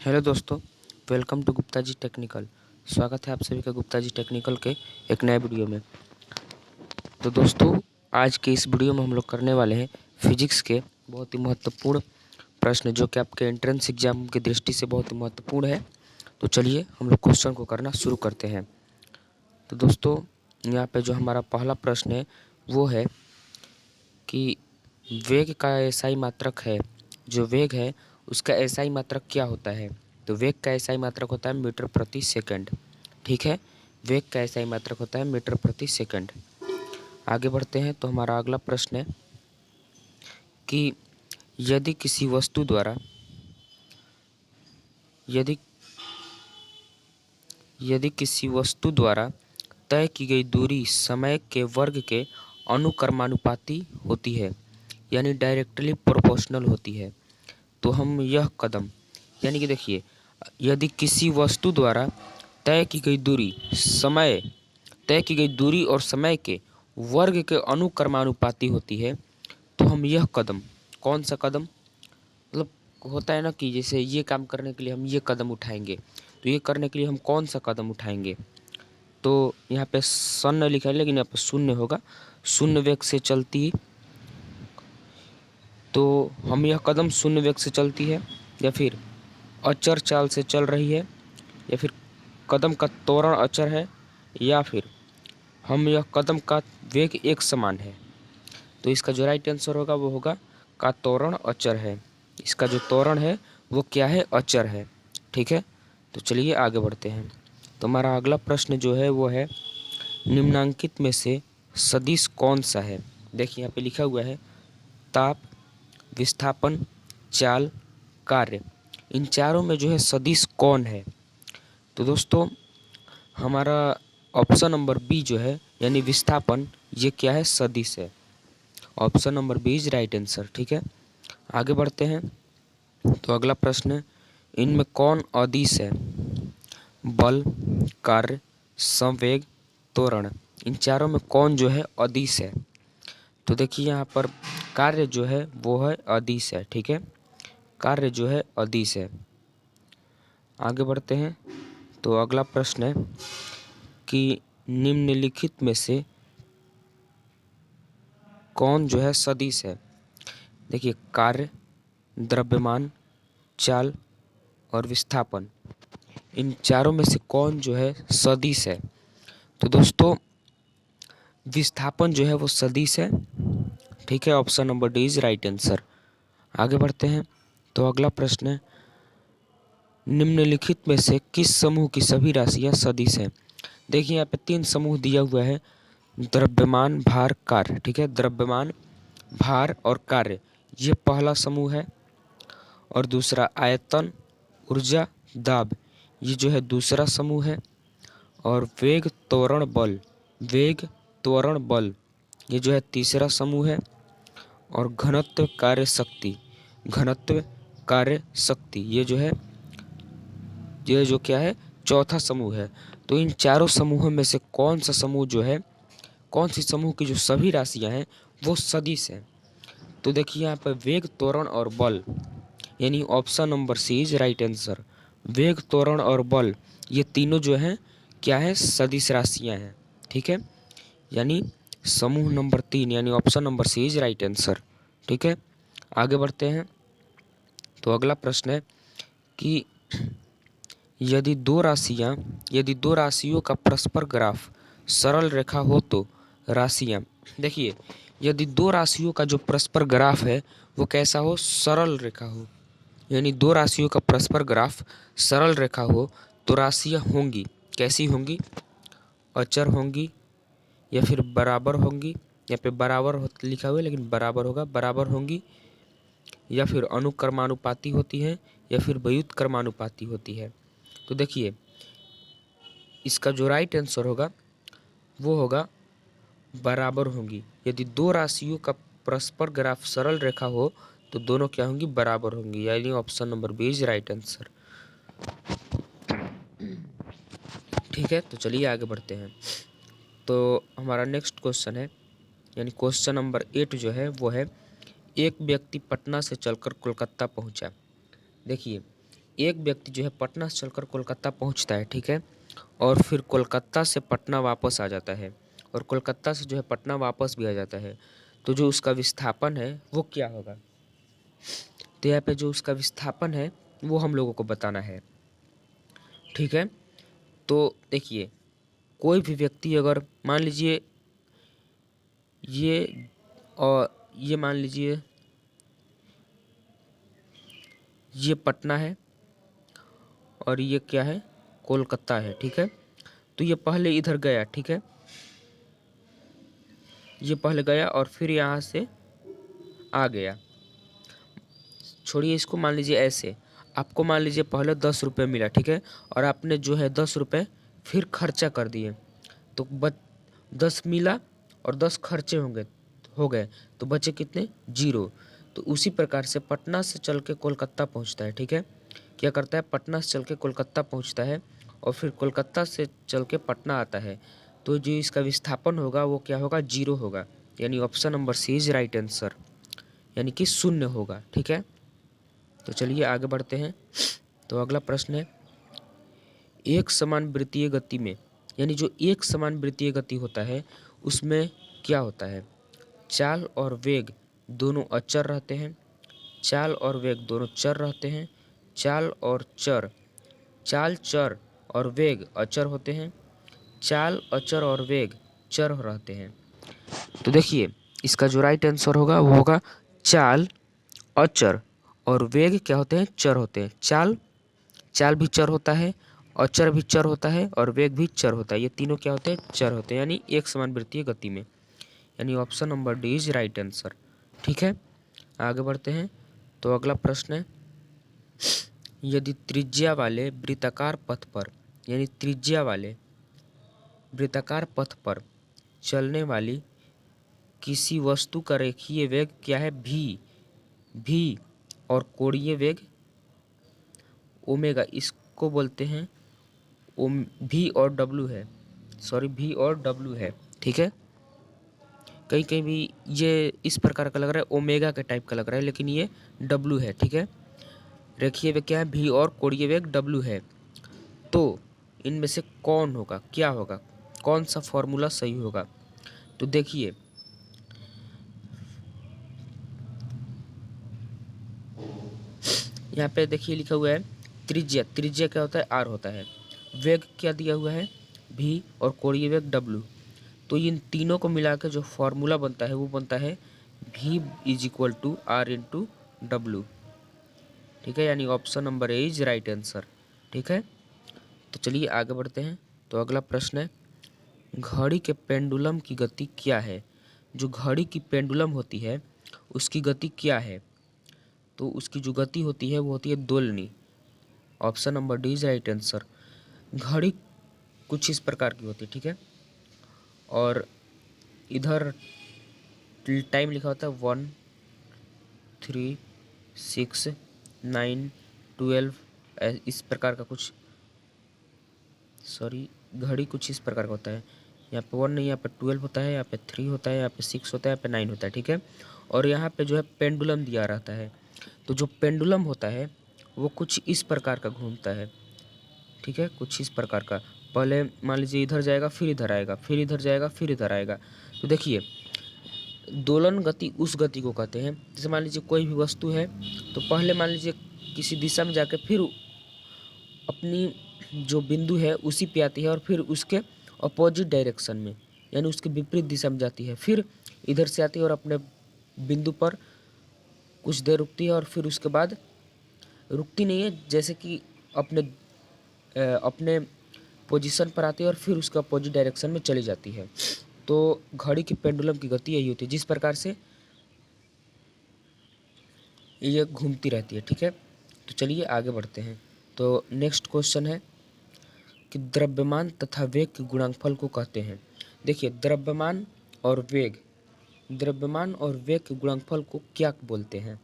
Hello दोस्तों, welcome to Gupta ji technical. स्वागत है आप सभी का गुप्ता जी टेक्निकल के एक नए वीडियो में। तो दोस्तों, आज के इस वीडियो में हम लोग करने वाले हैं फिजिक्स के बहुत ही महत्वपूर्ण प्रश्न, जो कि आपके एंट्रेंस एग्जाम की दृष्टि से बहुत ही महत्वपूर्ण है। तो चलिए हम लोग क्वेश्चन को करना शुरू करते हैं। तो दोस्तों, यहाँ पे जो हमारा पहला प्रश्न है वो है कि वेग का एसआई मात्रक है, जो वेग है उसका एसआई मात्रक क्या होता है। तो वेग का एसआई मात्रक होता है मीटर प्रति सेकंड। ठीक है, वेग का एसआई मात्रक होता है मीटर प्रति सेकंड। आगे बढ़ते हैं। तो हमारा अगला प्रश्न है कि यदि किसी वस्तु द्वारा यदि यदि किसी वस्तु द्वारा तय की गई दूरी समय के वर्ग के अनुक्रमानुपाती होती है, यानी डायरेक्टली प्रोपोर्शनल होती है, तो हम यह कदम, यानी कि देखिए, यदि किसी वस्तु द्वारा तय की गई दूरी समय तय की गई दूरी और समय के वर्ग के अनुक्रमानुपाती होती है, तो हम यह कदम, कौन सा कदम, मतलब होता है ना कि जैसे ये काम करने के लिए हम ये कदम उठाएंगे, तो ये करने के लिए हम कौन सा कदम उठाएंगे। तो यहाँ पे शून्य लिखा है, लेकिन यहाँ पे शून्य होगा, शून्य वेग से चलती, तो हम यह कदम शून्य वेग से चलती है, या फिर अचर चाल से चल रही है, या फिर कदम का त्वरण अचर है, या फिर हम यह कदम का वेग एक समान है। तो इसका जो राइट आंसर होगा वो होगा का त्वरण अचर है। इसका जो त्वरण है वो क्या है, अचर है। ठीक है, तो चलिए आगे बढ़ते हैं। तो हमारा अगला प्रश्न जो है वो है, निम्नांकित में से सदिश कौन सा है। देखिए यहाँ पे लिखा हुआ है ताप, विस्थापन, चाल, कार्य। इन चारों में जो है सदिश कौन है। तो दोस्तों, हमारा ऑप्शन नंबर बी जो है, यानी विस्थापन, ये क्या है, सदिश है। Option number B is right answer. ठीक है, आगे बढ़ते हैं। तो अगला प्रश्न है, इनमें कौन अदिश है। बल, कार्य, संवेग, त्वरण, इन चारों में कौन जो है अदिश है। तो देखिए यहाँ पर कार्य जो है वो है अदिश है। ठीक है, कार्य जो है अदिश है। आगे बढ़ते हैं। तो अगला प्रश्न है कि निम्नलिखित में से कौन जो है सदिश है। देखिए, कार्य, द्रव्यमान, चाल और विस्थापन, इन चारों में से कौन जो है सदिश है। तो दोस्तों, विस्थापन जो है वो सदिश है। ठीक है, option number D is right answer. आगे बढ़ते हैं। तो अगला प्रश्न है, निम्नलिखित में से किस समूह की सभी राशियां सदिश हैं। देखिए यहाँ पे तीन समूह दिया हुआ है, द्रव्यमान, भार, कार्य। ठीक है, द्रव्यमान, भार और कार्य, ये पहला समूह है। और दूसरा आयतन, ऊर्जा, दाब, ये जो है दूसरा समूह है। और वेग, त्वरण, बल, वेग, त्वरण, बल, ये जो है तीसरा समूह है। और घनत्व, कार्य, शक्ति, घनत्व, कार्य, शक्ति, ये जो क्या है, चौथा समूह है। तो इन चारों समूहों में से कौन सा समूह जो है, कौन सी समूह की जो सभी राशियां हैं वो सदिश हैं। तो देखिए यहाँ पर वेग, त्वरण और बल, यानी option number C is right answer. वेग, त्वरण और बल, ये तीनों जो हैं क्या है, सदिश राशियां हैं। ठीक है, यानी समूह नंबर तीन, यानी option number C is right answer. ठीक है, आगे बढ़ते हैं। तो अगला प्रश्न है कि यदि दो राशियों का परस्पर ग्राफ सरल रेखा हो तो राशियां, देखिए, यदि दो राशियों का जो परस्पर ग्राफ है वो कैसा हो, सरल रेखा हो, यानी दो राशियों का परस्पर ग्राफ सरल रेखा हो, तो राशियां होंगी कैसी होंगी, अचर होंगी, या फिर बराबर होंगी। यहाँ पे बराबर लिखा हुआ है लेकिन बराबर होगा, बराबर होंगी, या फिर अनुक्रमानुपाती होती है, या फिर व्युत्क्रमानुपाती होती है। तो देखिए, इसका जो राइट आंसर होगा वो होगा बराबर होंगी। यदि दो राशियों का परस्पर ग्राफ सरल रेखा हो तो दोनों क्या होंगी, बराबर होंगी, यानी option number B is right answer. ठीक है, तो चलिए आगे बढ़ते हैं। तो हमारा नेक्स्ट क्वेश्चन है, यानी क्वेश्चन नंबर 8 जो है वो है, एक व्यक्ति पटना से चलकर कोलकाता पहुंचा। देखिए, एक व्यक्ति जो है पटना से चलकर कोलकाता पहुंचता है, ठीक है, और फिर कोलकाता से पटना वापस आ जाता है, और कोलकाता से जो है पटना वापस भी आ जाता है, तो जो उसका विस्थापन है वो क्या होगा? तो यहाँ पे जो उसका विस्थापन है वो हम लोगों को बताना है, ठीक है। तो देखिए, कोई भी व्यक्ति अगर मान लीजिए ये, और ये मान लीजिए ये पटना है और ये क्या है? कोलकाता है, ठीक है। तो ये पहले इधर गया, ठीक है, ये पहले गया और फिर यहाँ से आ गया। छोड़िए इसको, मान लीजिए ऐसे, आपको मान लीजिए पहले 10 रुपये मिला, ठीक है, और आपने जो है 10 रुपये फिर खर्चा कर दिए, तो 10 मिला और 10 खर्चे हो गए, तो बचे कितने? 0। तो उसी प्रकार से पटना से चल के कोलकाता पहुँचता है, ठीक है। क्या करता है? पटना से चल के कोलकाता पहुँचता है और फिर कोलकाता से चल के पटना आता है, तो जो इसका विस्थापन होगा वो क्या होगा? 0 होगा, यानी option number C is right answer, यानी कि 0 होगा, ठीक है। तो चलिए आगे बढ़ते हैं। तो अगला प्रश्न है, एक समान वृत्तीय गति में, यानी जो एक समान वृत्तीय गति होता है उसमें क्या होता है? चाल और वेग दोनों अचर रहते हैं, चाल और वेग दोनों चर रहते हैं, चाल चर और वेग अचर होते हैं, चाल अचर और वेग चर रहते हैं। तो देखिए, इसका जो राइट आंसर होगा वो होगा चाल अचर और वेग क्या होते हैं? चर होते हैं। चाल भी चर होता है, अचर भी चर होता है और वेग भी चर होता है। ये तीनों क्या होते हैं? चर होते हैं, यानी एक समान वृत्तीय गति में, यानी option number D is right answer, ठीक है। आगे बढ़ते हैं। तो अगला प्रश्न है, यदि त्रिज्या वाले वृत्ताकार पथ पर, यानी त्रिज्या वाले वृत्ताकार पथ पर चलने वाली किसी वस्तु का रेखीय वेग क्या है? भी और कोणीय वेग ओमेगा, इसको बोलते हैं भी और डब्लू है, सॉरी भी और डब्लू है, ठीक है। कहीं कहीं भी ये इस प्रकार का लग रहा है, ओमेगा के टाइप का लग रहा है, लेकिन ये डब्लू है, ठीक है। रेखीय वेग क्या है? भी और कोणीय वेग डब्लू है। तो इनमें से कौन होगा, क्या होगा, कौन सा फॉर्मूला सही होगा? तो देखिए, यहाँ पे देखिए लिखा हुआ है त्रिज्या, त्रिज्या क्या होता है? आर होता है। वेग क्या दिया हुआ है? भी और कोणीय वेग डब्लू। तो इन तीनों को मिला के जो फॉर्मूला बनता है वो बनता है भी is equal to R into W, ठीक है, यानी option number A is right answer, ठीक है। तो चलिए आगे बढ़ते हैं। तो अगला प्रश्न है, घड़ी के पेंडुलम की गति क्या है? जो घड़ी की पेंडुलम होती है उसकी गति क्या है? तो उसकी जो गति होती है वो होती है दोलनी, option number D is right answer. घड़ी कुछ इस प्रकार की होती है, ठीक है, और इधर टाइम लिखा होता है 1, 3, 6, 9, 12, इस प्रकार का कुछ, सॉरी, घड़ी कुछ इस प्रकार का होता है। यहाँ पे 1 नहीं, यहाँ पे 12 होता है, यहाँ पे 3 होता है, यहाँ पे 6 होता है, यहाँ पे 9 होता है, ठीक है। और यहाँ पे जो है पेंडुलम दिया रहता है। तो जो पेंडुलम होता है वो कुछ इस प्रकार का घूमता है, ठीक है, कुछ इस प्रकार का। पहले मान लीजिए इधर जाएगा, फिर इधर आएगा, फिर इधर जाएगा, फिर इधर आएगा। तो देखिए, दोलन गति उस गति को कहते हैं, जैसे मान लीजिए कोई भी वस्तु है, तो पहले मान लीजिए किसी दिशा में जाके फिर अपनी जो बिंदु है उसी पे आती है और फिर उसके अपोजिट डायरेक्शन में, यानी उसके विपरीत दिशा में जाती है, फिर इधर से आती है और अपने बिंदु पर कुछ देर रुकती है और फिर उसके बाद रुकती नहीं है, जैसे कि अपने पोजीशन पर आती है और फिर उसके अपोजिट डायरेक्शन में चली जाती है। तो घड़ी की पेंडुलम की गति यही होती है, जिस प्रकार से ये घूमती रहती है, ठीक है। तो चलिए आगे बढ़ते हैं। तो नेक्स्ट क्वेश्चन है कि द्रव्यमान तथा वेग के गुणनफल को कहते हैं। देखिए, द्रव्यमान और वेग के गुणनफल को क्या बोलते हैं?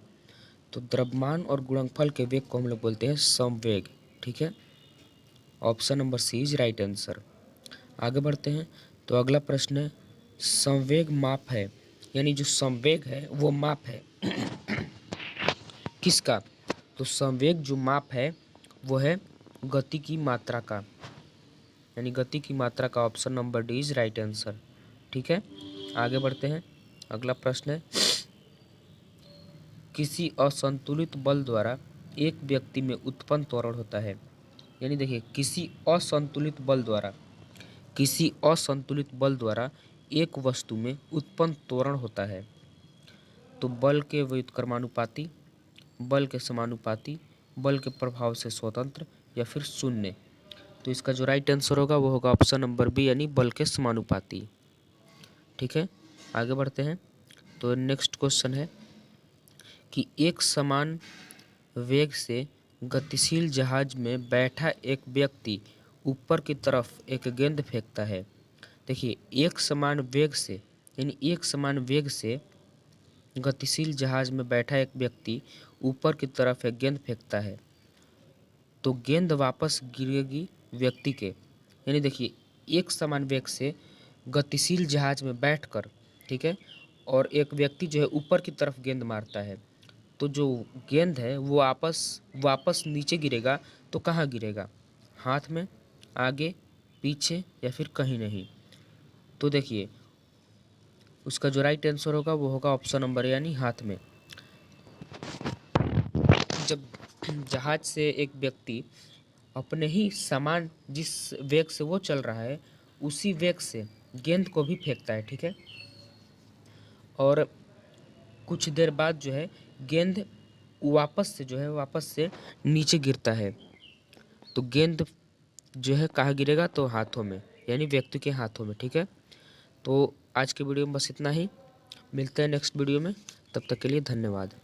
तो द्रव्यमान और गुणनफल के वेग को हम लोग बोलते हैं संवेग, ठीक है, option number C is right answer. आगे बढ़ते हैं। तो अगला प्रश्न है, संवेग माप है, यानी जो संवेग है वो माप है किसका? तो संवेग जो माप है वो है गति की मात्रा का, यानी गति की मात्रा का option number D is right answer. ठीक है, आगे बढ़ते हैं। अगला प्रश्न है, किसी असंतुलित बल द्वारा एक व्यक्ति में उत्पन्न त्वरण होता है। यानी देखिए, किसी असंतुलित बल द्वारा एक वस्तु में उत्पन्न त्वरण होता है तो बल के व्युत्क्रमानुपाती, बल के समानुपाती, बल के प्रभाव से स्वतंत्र या फिर शून्य। तो इसका जो राइट आंसर होगा वो होगा ऑप्शन नंबर बी, यानी बल के समानुपाती। ठीक है, आगे बढ़ते हैं। तो नेक्स्ट क्वेश्चन है कि एक समान वेग से गतिशील जहाज में बैठा एक व्यक्ति ऊपर की तरफ एक गेंद फेंकता है। देखिए, एक समान वेग से गतिशील जहाज में बैठा एक व्यक्ति ऊपर की तरफ एक गेंद फेंकता है तो गेंद वापस गिरेगी व्यक्ति के। यानी देखिए, एक समान वेग से गतिशील जहाज में बैठकर, ठीक है, और एक व्यक्ति जो है ऊपर की तरफ गेंद मारता है तो जो गेंद है वो वापस नीचे गिरेगा। तो कहाँ गिरेगा? हाथ में, आगे, पीछे या फिर कहीं नहीं। तो देखिए, उसका जो राइट आंसर होगा वो होगा ऑप्शन नंबर, यानी हाथ में। जब जहाज से एक व्यक्ति अपने ही समान जिस वेग से वो चल रहा है उसी वेग से गेंद को भी फेंकता है, ठीक है, और कुछ देर बाद जो है गेंद वापस से नीचे गिरता है तो गेंद जो है कहाँ गिरेगा? तो हाथों में, यानी व्यक्ति के हाथों में। ठीक है, तो आज के वीडियो में बस इतना ही। मिलते हैं नेक्स्ट वीडियो में, तब तक के लिए धन्यवाद।